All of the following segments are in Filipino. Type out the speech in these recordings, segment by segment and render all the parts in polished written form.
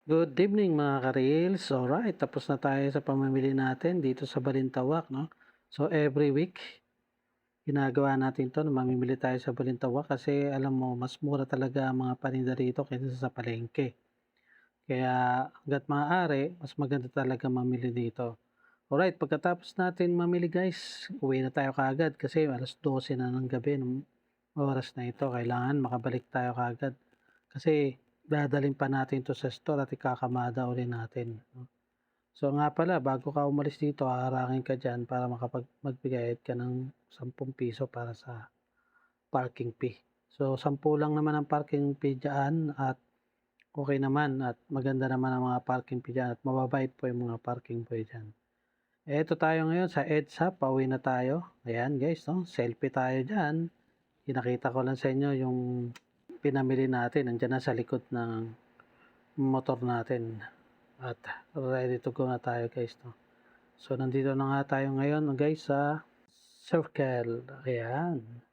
Good evening mga ka-reels. Alright, tapos na tayo sa pamimili natin dito sa Balintawak, no? So every week, ginagawa natin to, mamimili tayo sa Balintawak kasi alam mo, mas mura talaga ang mga paninda dito kaysa sa palengke. Kaya hangga't maaari, mas maganda talaga mamili dito. Alright, pagkatapos natin mamili guys, uwi na tayo kaagad kasi alas 12 na ng gabi ng oras na ito. Kailangan makabalik tayo kaagad kasi dadalhin pa natin to sa store at ikakamada uli natin, no? So nga pala, bago ka umalis dito, haharangin ka dyan para magbigay ka ng 10 piso para sa parking fee. So 10 lang naman ang parking fee dyan at okay naman at maganda naman ang mga parking fee dyan at mababait po yung mga parking fee dyan. Eto tayo ngayon sa EDSA, pauwi na tayo. Ayan guys, no? Selfie tayo dyan. Pinakita ko lang sa inyo yung pinamili natin. Nandiyan na sa likod ng motor natin. At ready to go na tayo guys, no? So nandito na nga tayo ngayon guys sa Circle. Ayan.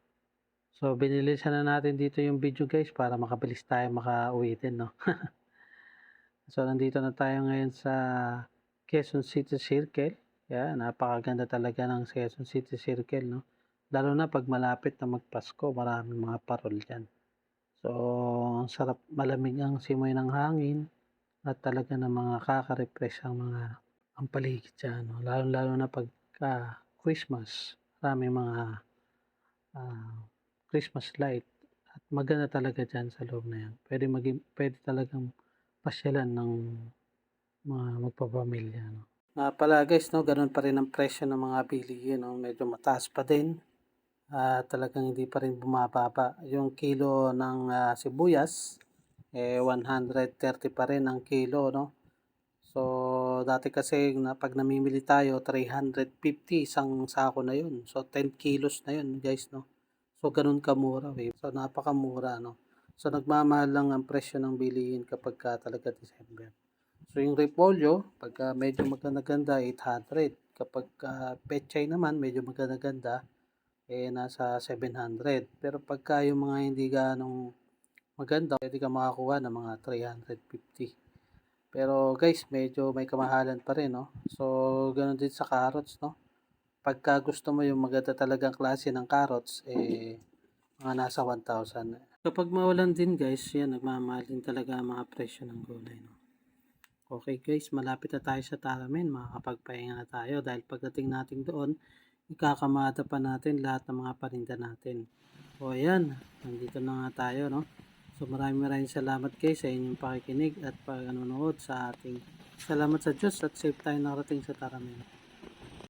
So binilisan na natin dito yung video guys para makabilis tayo makauwi din, no? So nandito na tayo ngayon sa Quezon City Circle. Ayan, napakaganda talaga ng Quezon City Circle, no? Lalo na pag malapit na magpasko, maraming mga parol dyan. So, ang sarap, malamig ang simoy ng hangin at talaga na mga kaka-refresh ang paligid dyan, no? Lalo na pag Christmas, maraming mga ah, Christmas light at maganda talaga dyan sa loob na yan. Pwede talagang pasyalan ng mga magpapamilya, no? Pala guys, no, ganun pa rin ang presyo ng mga bilihin, no? Medyo mataas pa din. Talagang hindi pa rin bumababa. Yung kilo ng sibuyas, 130 pa rin ang kilo, no? So, dati kasi pag namimili tayo, 350 isang sako na yun. So, 10 kilos na yun, guys, no? So, ganun kamura, eh. So, napakamura, no? So, nagmamahal lang ang presyo ng bilihin kapag talaga December. So, yung repolyo, pagka medyo maganda-ganda, 800. Kapag pechay naman, medyo maganda-ganda, nasa 700. Pero pagka yung mga hindi ganong maganda, pwede ka makakuha ng mga 350. Pero guys, medyo may kamahalan pa rin, no? So, ganoon din sa carrots, no? Pagka gusto mo yung maganda talagang klase ng carrots, mga nasa 1,000. Kapag mawalan din guys, yan, nagmamahal din talaga ang mga presyo ng gulay, no? Okay guys, malapit na tayo sa Taramin, makakapagpahinga na tayo dahil pagdating natin doon, ikakamada pa natin lahat ng mga paninda natin. O ayan, nandito na nga tayo, no? So maraming salamat guys sa inyong pakikinig at panonood sa ating. Salamat sa Diyos at safe tayo nakarating sa Taramin.